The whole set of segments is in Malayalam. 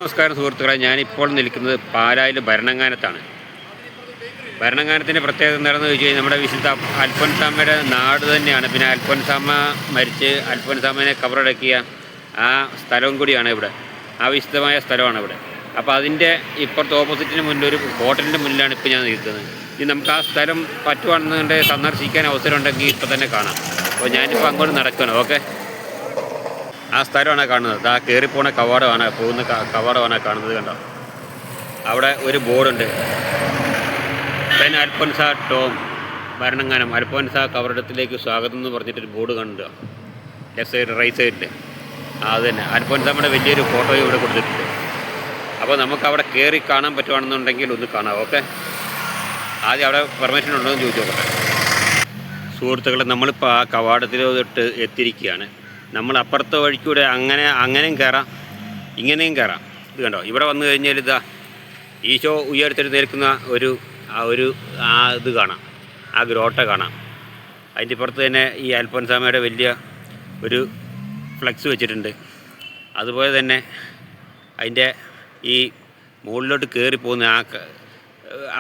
നമസ്കാരം സുഹൃത്തുക്കളെ, ഞാനിപ്പോൾ നിൽക്കുന്നത് പാലായിൽ ഭരണങ്ങാനത്താണ്. ഭരണങ്ങാനത്തിൻ്റെ പ്രത്യേകത എന്താണെന്ന് ചോദിച്ചു കഴിഞ്ഞാൽ നമ്മുടെ വിശുദ്ധ അൽഫോൻസാമ്മയുടെ നാട് തന്നെയാണ്. പിന്നെ അൽഫോൻസാമ്മ മരിച്ച് അൽഫോൻസാമ്മനെ കബറടക്കിയ ആ സ്ഥലവും കൂടിയാണ് ഇവിടെ. ആ വിശുദ്ധമായ സ്ഥലമാണ് ഇവിടെ. അപ്പോൾ അതിൻ്റെ ഇപ്പുറത്ത് ഓപ്പോസിറ്റിന് മുന്നിൽ ഒരു ഹോട്ടലിൻ്റെ മുന്നിലാണ് ഇപ്പോൾ ഞാൻ നിൽക്കുന്നത്. ഇനി നമുക്ക് ആ സ്ഥലം പറ്റുവാണെന്നുണ്ടെങ്കിൽ സന്ദർശിക്കാൻ അവസരം ഉണ്ടെങ്കിൽ ഇപ്പോൾ തന്നെ കാണാം. അപ്പോൾ ഞാനിപ്പോൾ അങ്ങോട്ട് നടക്കണം. ഓക്കെ, ആ സ്ഥലമാണ് കാണുന്നത്. ആ കയറിപ്പോണ കവാടമാണ്, പോകുന്ന കവാടമാണ് കാണുന്നത്. കണ്ടോ, അവിടെ ഒരു ബോർഡുണ്ട്, സെൻ അൽഫോൻസ ടോം ഭരണങ്ങാനം, അൽഫോൻസ കബറിടത്തിലേക്ക് സ്വാഗതം എന്ന് പറഞ്ഞിട്ടൊരു ബോർഡ് കണ്ടോ, ലെഫ്റ്റ് സൈഡ് റൈറ്റ് സൈഡിൽ. അത് തന്നെ അൽഫോൻസാമ്മയുടെ വലിയൊരു ഫോട്ടോയും ഇവിടെ കൊടുത്തിട്ടുണ്ട്. അപ്പോൾ നമുക്ക് അവിടെ കയറി കാണാൻ പറ്റുവാണെന്നുണ്ടെങ്കിൽ ഒന്ന് കാണാം. ഓക്കെ, ആദ്യം അവിടെ പെർമിഷൻ ഉണ്ടോ എന്ന് ചോദിച്ചു നോക്കട്ടെ. സുഹൃത്തുക്കളെ, നമ്മളിപ്പോൾ ആ കവാടത്തിലോട്ട് എത്തിയിരിക്കുകയാണ്. നമ്മൾ അപ്പുറത്തെ വഴിക്കൂടെ അങ്ങനെയും കയറാം, ഇങ്ങനെയും കയറാം. ഇത് കണ്ടോ, ഇവിടെ വന്നു കഴിഞ്ഞാൽ ഇതാ ഈശോ ഉയർത്തെടുത്ത് നിൽക്കുന്ന ഇത് കാണാം, ആ ഗ്രോട്ട കാണാം. അതിൻ്റെ പുറത്ത് തന്നെ ഈ അൽഫോൻസാമ്മയുടെ വലിയ ഒരു ഫ്ലെക്സ് വെച്ചിട്ടുണ്ട്. അതുപോലെ തന്നെ അതിൻ്റെ ഈ മുകളിലോട്ട് കയറി പോകുന്ന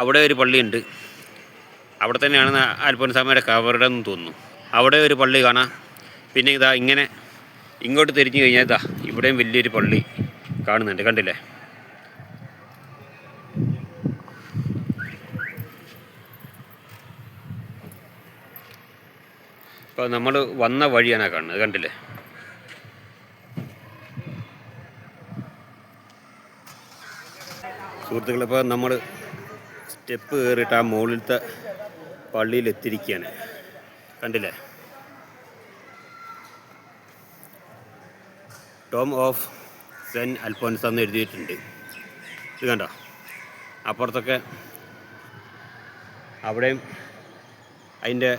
അവിടെ ഒരു പള്ളിയുണ്ട്. അവിടെ തന്നെയാണ് അൽഫോൻസാമ്മയുടെ കബറിടം എന്ന് തോന്നുന്നു. അവിടെ ഒരു പള്ളി കാണാം. പിന്നെ ഇതാ ഇങ്ങനെ ഇങ്ങോട്ട് തിരിഞ്ഞു കഴിഞ്ഞാൽ ഇതാ ഇവിടെയും വലിയൊരു പള്ളി കാണുന്നുണ്ട്, കണ്ടില്ലേ? ഇപ്പോൾ നമ്മൾ വന്ന വഴിയാണ് കാണുന്നത്, കണ്ടില്ലേ? സുഹൃത്തുക്കളെ, ഇപ്പോൾ നമ്മൾ സ്റ്റെപ്പ് കയറിയിട്ട് ആ മുകളിലത്തെ പള്ളിയിൽ എത്തിയിരിക്കുകയാണ്, കണ്ടില്ലേ? ടോം ഓഫ് സെൻ അൽഫോൻസ എന്ന് എഴുതിയിട്ടുണ്ട്. ഇത് കണ്ടോ, അപ്പുറത്തൊക്കെ അവിടെയും അതിൻ്റെ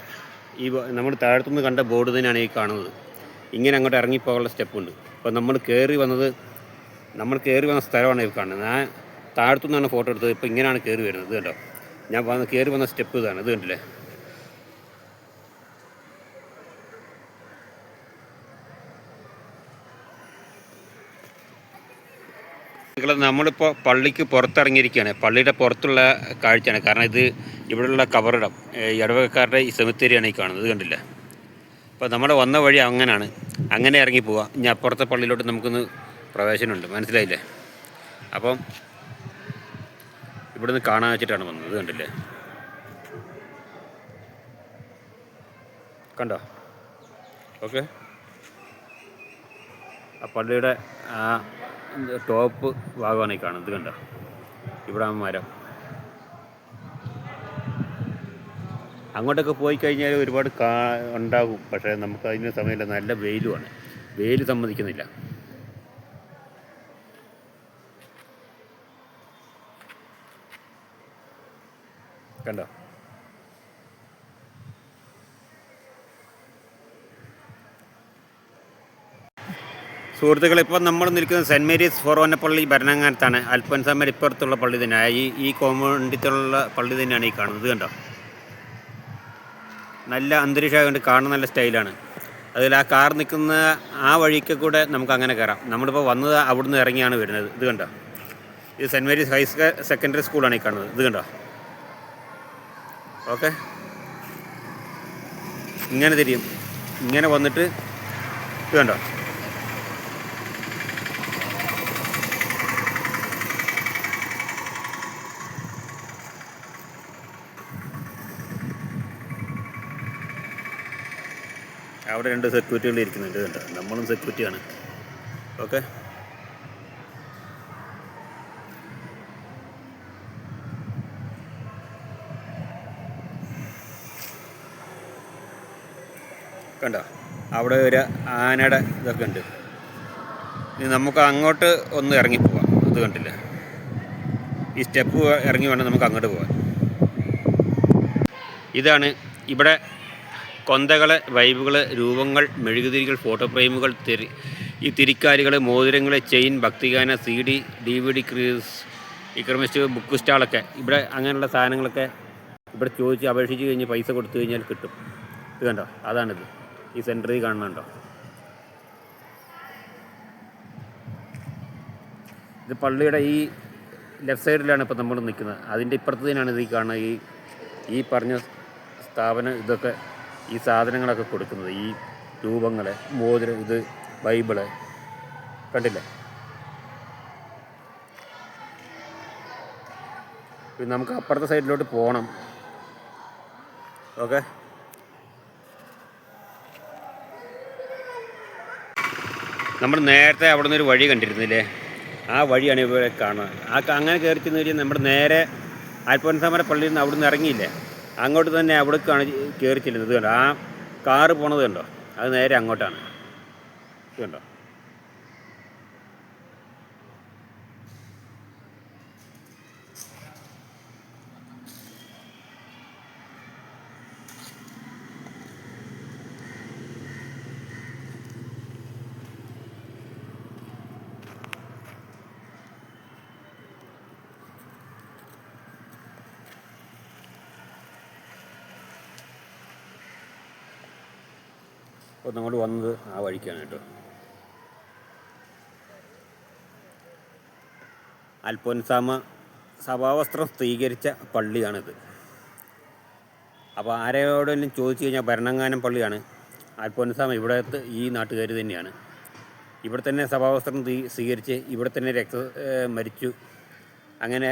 ഈ നമ്മൾ താഴത്തുനിന്ന് കണ്ട ബോർഡ് തന്നെയാണ് ഈ കാണുന്നത്. ഇങ്ങനെ അങ്ങോട്ട് ഇറങ്ങിപ്പോകാനുള്ള സ്റ്റെപ്പുണ്ട്. അപ്പോൾ നമ്മൾ കയറി വന്ന സ്ഥലമാണ് ഇത് കാണുന്നത്. ഞാൻ താഴത്തുനിന്നാണ് ഫോട്ടോ എടുത്തത്. ഇപ്പോൾ ഇങ്ങനെയാണ് കയറി വരുന്നത്. ഇത് കണ്ടോ, ഞാൻ കയറി വന്ന സ്റ്റെപ്പ് ഇതാണ്. ഇത് കണ്ടില്ലേ? നമ്മളിപ്പോൾ പള്ളിക്ക് പുറത്തിറങ്ങിയിരിക്കുകയാണ്. പള്ളിയുടെ പുറത്തുള്ള കാഴ്ചയാണ്. കാരണം ഇത് ഇവിടെയുള്ള കബറിടം, ഇടവകക്കാരുടെ ഈ സെമിത്തേരിയാണ് ഈ കാണുന്നത്. കണ്ടില്ല? അപ്പോൾ നമ്മൾ വന്ന വഴി അങ്ങനെ ഇറങ്ങി പോവുക. ഇനി അപ്പുറത്തെ പള്ളിയിലോട്ട് നമുക്കൊന്ന് പ്രവേശനമുണ്ട്, മനസ്സിലായില്ലേ? അപ്പം ഇവിടുന്ന് കാണാൻ വെച്ചിട്ടാണ് വന്നത്. കണ്ടില്ലേ? കണ്ടോ? ഓക്കെ, ആ പള്ളിയുടെ ആ ടോപ്പ് ഭാഗമാണ് ഈ കാണുന്നത്. കണ്ടോ, ഇവിടെ ആ മരം. അങ്ങോട്ടൊക്കെ പോയി കഴിഞ്ഞാൽ ഒരുപാട് ഉണ്ടാകും. പക്ഷേ നമുക്ക് അതിന് സമയമില്ല, നല്ല വെയിലുമാണ്. വെയിൽ സമ്മതിക്കുന്നില്ല. കണ്ടോ? സുഹൃത്തുക്കളെ, ഇപ്പോൾ നമ്മൾ നിൽക്കുന്നത് സെൻറ്റ് മേരീസ് ഫൊറോനപ്പള്ളി ഭരണങ്ങാനത്താണ്. അൽഫോൻസാമ്മയുടെ ഇപ്പുറത്തുള്ള പള്ളി തന്നെയാണ്, ഈ കോമ്പൗണ്ടിലുള്ള പള്ളി തന്നെയാണ് ഈ കാണുന്നത്. കണ്ടോ, നല്ല അന്തരീക്ഷമായതുകൊണ്ട് കാണാൻ നല്ല സ്റ്റൈലാണ്. അതിൽ ആ കാർ നിൽക്കുന്ന ആ വഴിക്ക് കൂടെ നമുക്ക് അങ്ങനെ കയറാം. നമ്മളിപ്പോൾ വന്നത് അവിടുന്ന് ഇറങ്ങിയാണ് വരുന്നത്. ഇത് കണ്ടോ, ഇത് സെൻറ്റ് മേരീസ് സെക്കൻഡറി സ്കൂളാണ് ഈ കാണുന്നത്. ഇത് കണ്ടോ? ഓക്കെ, ഇങ്ങനെ തിരിയും, ഇങ്ങനെ വന്നിട്ട് ഇത് കണ്ടോ, അവിടെ 2 സെക്യൂരിറ്റികൾ ഇരിക്കുന്നുണ്ട്. കണ്ടോ, നമ്മളും സെക്യൂരിറ്റിയാണ്. ഓക്കെ, കണ്ടോ, അവിടെ ഒരു ആനയുടെ ഇതൊക്കെ ഉണ്ട്. ഇനി നമുക്ക് അങ്ങോട്ട് ഒന്ന് ഇറങ്ങിപ്പോവാം. ഇത് കണ്ടില്ലേ, ഈ സ്റ്റെപ്പ് ഇറങ്ങി വേണം നമുക്ക് അങ്ങോട്ട് പോകാൻ. ഇതാണ് ഇവിടെ കൊന്തകൾ, വൈബുകൾ, രൂപങ്ങൾ, മെഴുകുതിരികൾ, ഫോട്ടോ ഫ്രെയിമുകൾ, ഈ തിരിക്കാലികൾ, മോതിരങ്ങൾ, ചെയിൻ, ഭക്തിഗാന, CD, DVD, ക്രിമിസ്റ്റ്, ബുക്ക് സ്റ്റാളൊക്കെ ഇവിടെ അങ്ങനെയുള്ള സാധനങ്ങളൊക്കെ ഇവിടെ ചോദിച്ച് അപേക്ഷിച്ച് കഴിഞ്ഞ് പൈസ കൊടുത്തു കഴിഞ്ഞാൽ കിട്ടും. ഇത് കണ്ടോ, അതാണിത്. ഈ സെൻറ്ററിൽ കാണുന്നുണ്ടോ? ഇത് പള്ളിയുടെ ഈ ലെഫ്റ്റ് സൈഡിലാണ് ഇപ്പോൾ നമ്മൾ നിൽക്കുന്നത്. അതിൻ്റെ ഇപ്പുറത്ത് തന്നെയാണ് ഇത് കാണുന്നത്. ഈ പറഞ്ഞ സ്ഥാപനം ഇതൊക്കെ ഈ സാധനങ്ങളൊക്കെ കൊടുക്കുന്നത്, ഈ രൂപങ്ങൾ, മോതിരം, ഇത് ബൈബിള്, കണ്ടില്ലേ? പിന്നെ നമുക്ക് അപ്പുറത്തെ സൈഡിലോട്ട് പോകണം. ഓക്കെ, നമ്മൾ നേരത്തെ അവിടെ നിന്നൊരു വഴി കണ്ടിരുന്നില്ലേ? ആ വഴിയാണ് ഇവിടെ കാണുന്നത്. അങ്ങനെ കയറി ചെന്ന് കഴിഞ്ഞാൽ നമ്മുടെ നേരെ അൽഫോൻസാമ്മയുടെ പള്ളിയിൽ നിന്ന് അവിടെ നിന്ന് ഇറങ്ങിയില്ലേ, അങ്ങോട്ട് തന്നെ അവിടേക്കാണ് കയറി ചെല്ലുന്നത്. കണ്ടോ ആ കാറ് പോണത് കണ്ടോ? അത് നേരെ അങ്ങോട്ടാണ്. കണ്ടോ? അപ്പോൾ നമ്മൾ വന്നത് ആ വഴിക്കാണ് കേട്ടോ. അൽഫോൻസാമ്മ സഭാവസ്ത്രം സ്വീകരിച്ച പള്ളിയാണിത്. അപ്പോൾ ആരോടെങ്കിലും ചോദിച്ചു കഴിഞ്ഞാൽ ഭരണങ്ങാനം പള്ളിയാണ്. അൽഫോൻസാമ്മ ഇവിടുത്തെ ഈ നാട്ടുകാർ തന്നെയാണ്. ഇവിടെ തന്നെ സഭാവസ്ത്രം സ്വീകരിച്ച് ഇവിടെ തന്നെ മരിച്ചു. അങ്ങനെ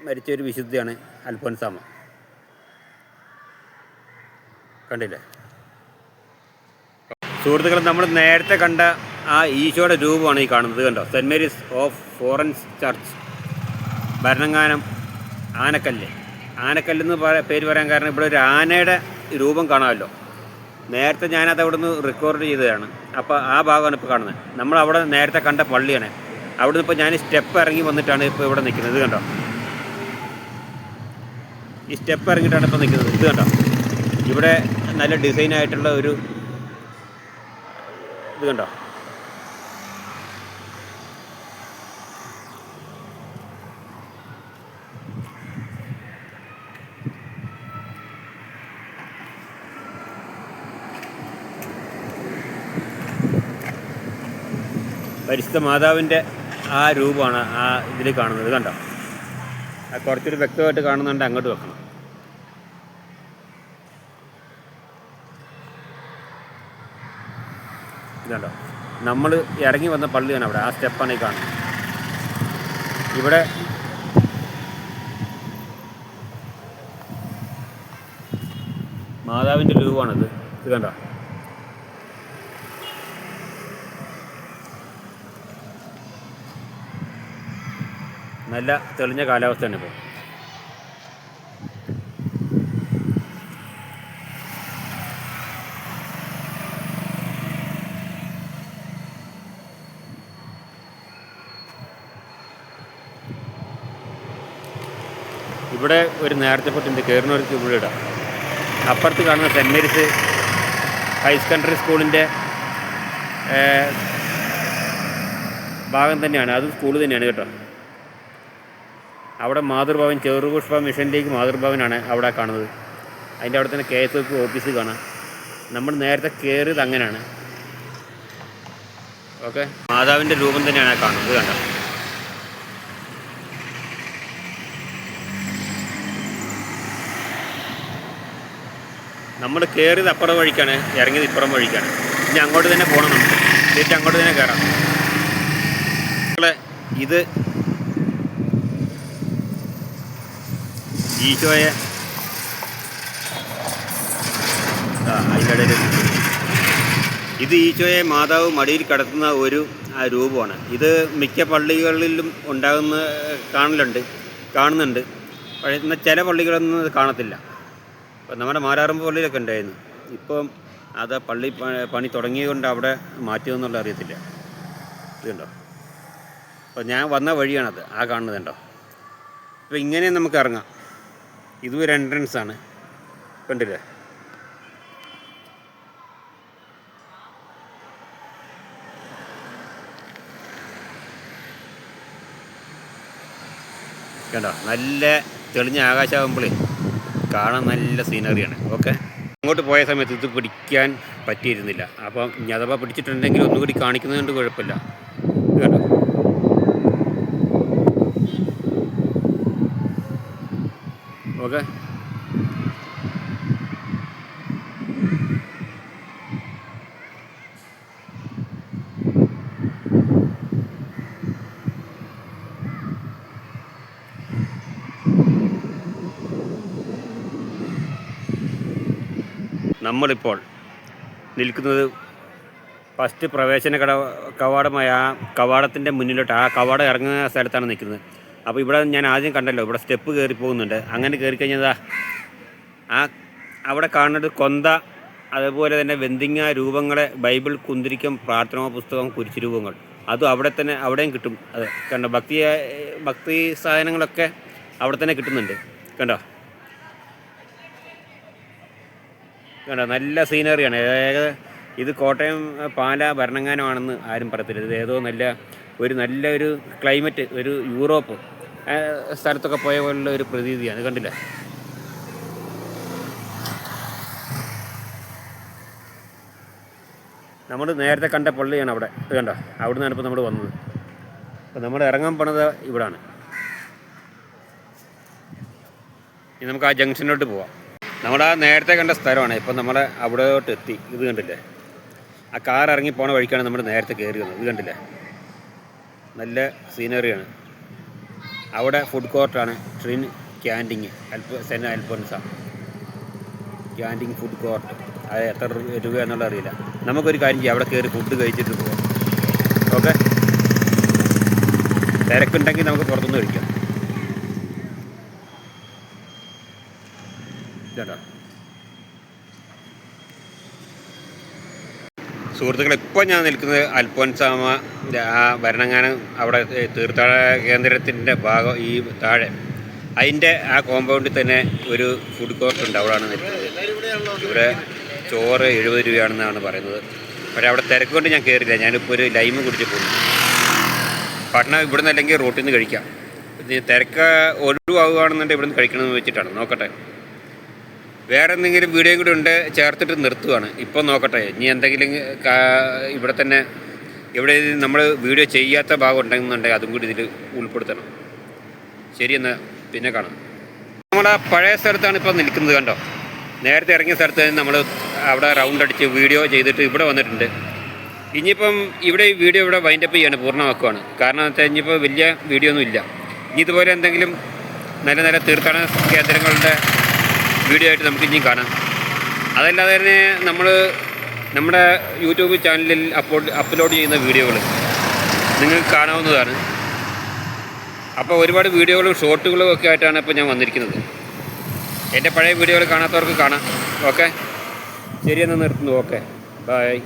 മരിച്ച ഒരു വിശുദ്ധയാണ് അൽഫോൻസാമ്മ. കണ്ടില്ലേ സുഹൃത്തുക്കൾ? നമ്മൾ നേരത്തെ കണ്ട ആ ഈശോയുടെ രൂപമാണ് ഈ കാണുന്നത്. കണ്ടോ? Saint Mary's of Forane church, Bharananganam, Anakkallu. ആനക്കല്ലെന്ന് പേര് പറയാൻ കാരണം ഇവിടെ ഒരു ആനയുടെ രൂപം കാണാമല്ലോ. നേരത്തെ ഞാനത് അവിടെ നിന്ന് റെക്കോർഡ് ചെയ്തതാണ്. അപ്പോൾ ആ ഭാഗമാണ് ഇപ്പോൾ കാണുന്നത്. നമ്മളവിടെ നേരത്തെ കണ്ട പള്ളിയാണ്. അവിടെ നിന്ന് ഇപ്പോൾ ഞാൻ സ്റ്റെപ്പ് ഇറങ്ങി വന്നിട്ടാണ് ഇപ്പോൾ ഇവിടെ നിൽക്കുന്നത്. ഇത് കണ്ടോ? ഈ സ്റ്റെപ്പ് ഇറങ്ങിയിട്ടാണ് ഇപ്പോൾ നിൽക്കുന്നത്. ഇത് കണ്ടോ? ഇവിടെ നല്ല ഡിസൈനായിട്ടുള്ള ഒരു ഇത് കണ്ടോ? പരിശുദ്ധ മാതാവിൻ്റെ ആ രൂപമാണ് ആ ഇതിൽ കാണുന്നത്. കണ്ടോ? കുറച്ചൊരു വ്യക്തമായിട്ട് കാണുന്നുണ്ട്. അങ്ങോട്ട് വെക്കണം. ഇതുണ്ടോ? നമ്മൾ ഇറങ്ങി വന്ന പള്ളിയാണ് അവിടെ. ആ സ്റ്റെപ്പാണ് ഈ കാണുന്നത്. ഇവിടെ മാതാവിൻ്റെ രൂപമാണിത്. ഇത് കണ്ടോ? നല്ല തെളിഞ്ഞ കാലാവസ്ഥയാണ് ഇപ്പോൾ. ഇവിടെ ഒരു നേരത്തെ പൊട്ടുണ്ട്. കയറുന്നവർക്ക് ഇവിടെ ഇടാം. അപ്പുറത്ത് കാണുന്ന സെൻറ്റ് മേരീസ് ഹയർ സെക്കൻഡറി സ്കൂളിൻ്റെ ഭാഗം തന്നെയാണ്. അത് സ്കൂൾ തന്നെയാണ് കേട്ടോ. അവിടെ മാതൃഭവൻ, ചെറുപുഷ്പ മിഷൻ ലീഗ് മാതൃഭവനാണ് അവിടെ കാണുന്നത്. അതിൻ്റെ അവിടെ തന്നെ KSF ഓഫീസ് കാണാം. നമ്മൾ നേരത്തെ കയറിയത് അങ്ങനെയാണ്. ഓക്കെ, മാതാവിൻ്റെ രൂപം തന്നെയാണ് കാണുന്നത്. കണ്ടോ? നമ്മൾ കയറിയത് അപ്പുറം വഴിക്കാണ്, ഇറങ്ങിയത് ഇപ്പുറം വഴിക്കാണ്. ഇനി അങ്ങോട്ട് തന്നെ പോകണം. നമുക്ക് തിരിച്ച് അങ്ങോട്ട് തന്നെ കയറാം. ഇത് ഈശോയെ അതിനിടയിൽ ഇത് ഈശോയെ മാതാവ് മടിയിൽ കിടത്തുന്ന ഒരു രൂപമാണ്. ഇത് മിക്ക പള്ളികളിലും കാണുന്നുണ്ട്. പക്ഷേ എന്നാൽ ചില പള്ളികളൊന്നും ഇത് കാണത്തില്ല. ഇപ്പം നമ്മുടെ മാരാറമ്പ് പള്ളിയിലൊക്കെ ഉണ്ടായിരുന്നു. ഇപ്പം അത് പള്ളി പണി തുടങ്ങിയതുകൊണ്ട് അവിടെ മാറ്റിയതെന്നുള്ള അറിയത്തില്ല. ഇതുണ്ടോ? അപ്പോൾ ഞാൻ വന്ന വഴിയാണത്, ആ കാണുന്നത് കണ്ടോ? അപ്പോൾ ഇങ്ങനെ നമുക്ക് ഇറങ്ങാം. ഇതും ഒരു എൻട്രൻസ് ആണ്. കണ്ടില്ലേ? കണ്ടോ? നല്ല തെളിഞ്ഞ ആകാശമാകുമ്പോഴേ കാണാൻ നല്ല സീനറിയാണ്. ഓക്കെ, അങ്ങോട്ട് പോയ സമയത്ത് ഇത് പിടിക്കാൻ പറ്റിയിരുന്നില്ല. അപ്പം ഇനി അഥവാ പിടിച്ചിട്ടുണ്ടെങ്കിൽ ഒന്നുകൂടി കാണിക്കുന്നത് കൊണ്ട് കുഴപ്പമില്ല. ഇത് കണ്ടോ? ഓക്കെ. നമ്മളിപ്പോൾ നിൽക്കുന്നത് ഫസ്റ്റ് പ്രവേശന കവാടമായ ആ കവാടത്തിൻ്റെ മുന്നിലോട്ട്, ആ കവാടം ഇറങ്ങുന്ന സ്ഥലത്താണ് നിൽക്കുന്നത്. അപ്പോൾ ഇവിടെ ഞാൻ ആദ്യം കണ്ടല്ലോ, ഇവിടെ സ്റ്റെപ്പ് കയറി പോകുന്നുണ്ട്. അങ്ങനെ കയറി കഴിഞ്ഞതാ അവിടെ കാണുന്നത് കൊന്ത, അതുപോലെ തന്നെ വെന്തിങ്ങ രൂപങ്ങളെ, ബൈബിൾ, കുന്തിരിക്കം, പ്രാർത്ഥനാ പുസ്തകം, കുരിശു രൂപങ്ങൾ, അതും അവിടെയും കിട്ടും. അത് കണ്ടോ, ഭക്തി സാധനങ്ങളൊക്കെ അവിടെ തന്നെ കിട്ടുന്നുണ്ട്. കണ്ടോ നല്ല സീനറിയാണ്. ഇത് കോട്ടയം പാല ഭരണങ്ങാനമാണെന്ന് ആരും പറയത്തില്ല. ഇത് ഏതോ നല്ലൊരു ക്ലൈമറ്റ്, ഒരു യൂറോപ്പ് സ്ഥലത്തൊക്കെ പോയ പോലുള്ള ഒരു പ്രതീതിയാണ്. കണ്ടില്ല? നമ്മൾ നേരത്തെ കണ്ട പള്ളിയാണ് അവിടെ. ഇത് കണ്ടോ, അവിടെ നിന്നാണ് ഇപ്പോൾ നമ്മൾ വന്നത്. അപ്പോൾ നമ്മൾ ഇറങ്ങാൻ പോണത് ഇവിടാണ്. ഇനി നമുക്ക് ആ ജംഗ്ഷനിലോട്ട് പോവാം. നമ്മളാ നേരത്തെ കണ്ട സ്ഥലമാണ്. ഇപ്പം നമ്മൾ അവിടോട്ട് എത്തി. ഇത് കണ്ടില്ലേ, ആ കാർ ഇറങ്ങി പോണ വഴിക്കാണ് നമ്മൾ നേരത്തെ കയറി വന്നത്. ഇത് കണ്ടില്ലേ, നല്ല സീനറിയാണ്. അവിടെ ഫുഡ് കോർട്ടാണ്, ട്രിൻ canteen, Saint Alphonsa canteen food court. അത് എത്ര രൂപ എന്നുള്ളത് അറിയില്ല. നമുക്കൊരു കാര്യം ചെയ്യാം, അവിടെ കയറി ഫുഡ് കഴിച്ചിട്ട് പോകാം. ഓക്കെ, തിരക്കുണ്ടെങ്കിൽ നമുക്ക് പുറത്തുനിന്ന് കഴിക്കാം. ഇതാ സുഹൃത്തുക്കളെ, ഇപ്പോൾ ഞാൻ നിൽക്കുന്നത് അൽഫോൻസാമ ആ ഭരണങ്ങാനം അവിടെ തീർത്ഥാടന കേന്ദ്രത്തിൻ്റെ ഭാഗം, ഈ താഴെ അതിൻ്റെ ആ കോമ്പൗണ്ടിൽ തന്നെ ഒരു ഫുഡ് കോർട്ട് ഉണ്ട്. അവിടെയാണ് നിൽക്കുന്നത്. ഇവിടെ ചോറ് 70 രൂപയാണെന്നാണ് പറയുന്നത്. പക്ഷേ അവിടെ തിരക്ക് കൊണ്ട് ഞാൻ കയറില്ല. ഞാനിപ്പോൾ ഒരു ലൈമ് കുടിച്ച് പോകുന്നു. ഭക്ഷണം ഇവിടെ നിന്ന് അല്ലെങ്കിൽ റോട്ടിൽ നിന്ന് കഴിക്കാം. തിരക്ക് ഒഴിവാകുകയാണെന്നുണ്ടെങ്കിൽ ഇവിടെ നിന്ന് കഴിക്കണമെന്ന് വെച്ചിട്ടാണ്. നോക്കട്ടെ, വേറെ എന്തെങ്കിലും വീഡിയോയും കൂടി ഉണ്ട്, ചേർത്തിട്ട് നിർത്തുകയാണ്. ഇപ്പം നോക്കട്ടെ, ഇനി എന്തെങ്കിലും ഇവിടെ തന്നെ ഇവിടെ നമ്മൾ വീഡിയോ ചെയ്യാത്ത ഭാഗം ഉണ്ടെന്നുണ്ടെങ്കിൽ അതും കൂടി ഇതിൽ ഉൾപ്പെടുത്തണം. ശരി, എന്നാൽ പിന്നെ കാണാം. നമ്മുടെ പഴയ സ്ഥലത്താണ് ഇപ്പോൾ നിൽക്കുന്നത്. കണ്ടോ, നേരത്തെ ഇറങ്ങിയ സ്ഥലത്ത് നമ്മൾ അവിടെ റൗണ്ട് അടിച്ച് വീഡിയോ ചെയ്തിട്ട് ഇവിടെ വന്നിട്ടുണ്ട്. ഇനിയിപ്പം ഇവിടെ ഈ വീഡിയോ ഇവിടെ വൈൻഡപ്പ് ചെയ്യാണ്, പൂർണ്ണമാക്കുകയാണ്. കാരണം എന്ന് വെച്ചാൽ ഇനിയിപ്പോൾ വലിയ വീഡിയോ ഒന്നും ഇല്ല. ഇനി ഇതുപോലെ എന്തെങ്കിലും നല്ല തീർത്ഥാടന കേന്ദ്രങ്ങളുടെ വീഡിയോ ആയിട്ട് നമുക്ക് ഇനിയും കാണാം. അതല്ലാതെ തന്നെ നമ്മുടെ യൂട്യൂബ് ചാനലിൽ അപ്ലോഡ് ചെയ്യുന്ന വീഡിയോകൾ നിങ്ങൾക്ക് കാണാവുന്നതാണ്. അപ്പോൾ ഒരുപാട് വീഡിയോകളും ഷോർട്ടുകളും ഒക്കെ ആയിട്ടാണ് ഇപ്പോൾ ഞാൻ വന്നിരിക്കുന്നത്. എൻ്റെ പഴയ വീഡിയോകൾ കാണാത്തവർക്ക് കാണാം. ഓക്കെ, ശരിയെന്ന് നിർത്തുന്നു. Okay, by.